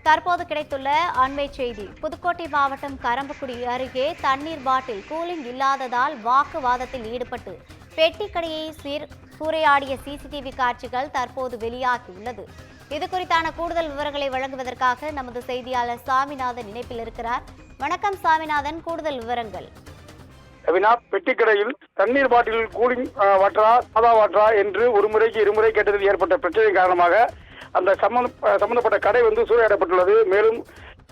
தற்போது கிடைத்துள்ள அண்மை செய்தி. புதுக்கோட்டை மாவட்டம் கரம்பக்குடி அருகே தண்ணீர் பாட்டில் கூலிங் இல்லாததால் வாக்குவாதத்தில் ஈடுபட்டு பெட்டி கடையை சூறையாடிய சிசிடிவி காட்சிகள் தற்போது வெளியாகியுள்ளது. இது குறித்தான கூடுதல் விவரங்களை வழங்குவதற்காக நமது செய்தியாளர் சாமிநாதன் இணைப்பில் இருக்கிறார். வணக்கம் சாமிநாதன், கூடுதல் விவரங்கள். பெட்டி கடையில் தண்ணீர் பாட்டில் கூலிங் வாட்டரா சாதா வாட்டரா என்று ஒரு முறைக்கு இருமுறை கேட்டதில் ஏற்பட்ட பிரச்சனை காரணமாக அந்த சம்பந்தப்பட்ட கடை சூறையாடப்பட்டுள்ளது. மேலும்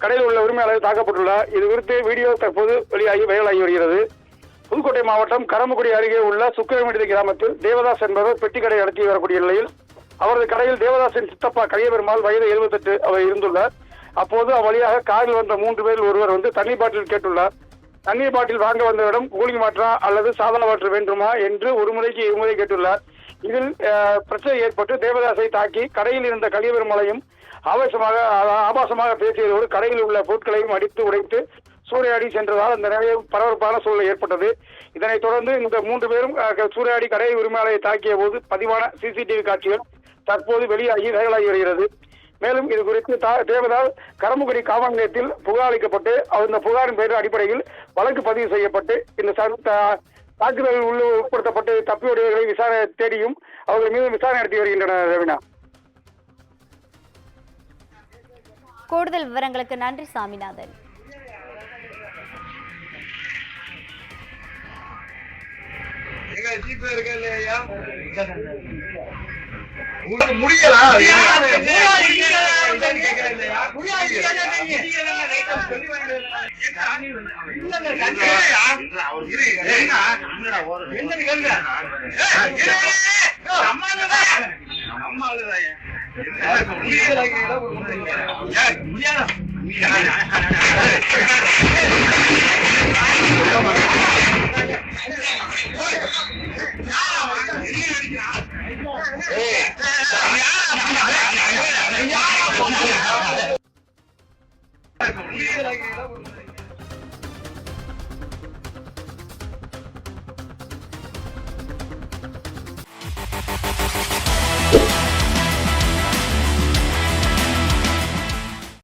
கடையில் உள்ள உரிமையாளர் தாக்கப்பட்டுள்ளார். இது குறித்து வீடியோ தற்போது வைரலாகி வருகிறது. புதுக்கோட்டை மாவட்டம் கரம்பக்குடி அருகே உள்ள சுக்கிரமேடு கிராமத்தில் தேவதாஸ் என்பவர் பெட்டி கடை நடத்தி வரக்கூடிய நிலையில் அவரது கடையில் தேவதாசின் சித்தப்பா கலியபெருமாள் வயது 78 அவர் இருந்துள்ளார். அப்போது அவ்வழியாக காரில் வந்த 3 பேரில் ஒருவர் தண்ணீர் பாட்டில் கேட்டுள்ளார். தண்ணீர் பாட்டில் வாங்க வந்தவரிடம் கூலிங் வாட்டரா அல்லது சாதா வாட்டர் வேண்டுமா என்று ஒரு முறைக்கு இருமுறை கேட்டுள்ளார். இதில் பிரச்சனை ஏற்பட்டு தேவதாசை தாக்கி கடையில் இருந்த கலியபெருமாளையும் ஆபாசமாக பேசியதோடு கடையில் உள்ள பொருட்களையும் அடித்து உடைத்து சூறையாடி சென்றதால் அந்த நிலையில் பரபரப்பான சூழல் ஏற்பட்டது. இதனைத் தொடர்ந்து இந்த 3 பேரும் சூறையாடி கடை உரிமையாளரை தாக்கிய போது பதிவான சிசிடிவி காட்சிகள் தற்போது வெளியாகி வைரலாகி வருகிறது. மேலும் இது குறித்து தேவதாஸ் கரம்பக்குடி காவல் நிலையத்தில் புகார் அளிக்கப்பட்டு அந்த புகாரின் பேரின் அடிப்படையில் வழக்கு பதிவு செய்யப்பட்டு இந்த தாக்குதலில் உட்படுத்தப்பட்டு தப்பியோடியவர்களை விசாரணை தேடியும் அவர்கள் மீது விசாரணை நடத்தி வருகின்றனர். ரவினா, கூடுதல் விவரங்களுக்கு நன்றி சாமிநாதன். அம்மா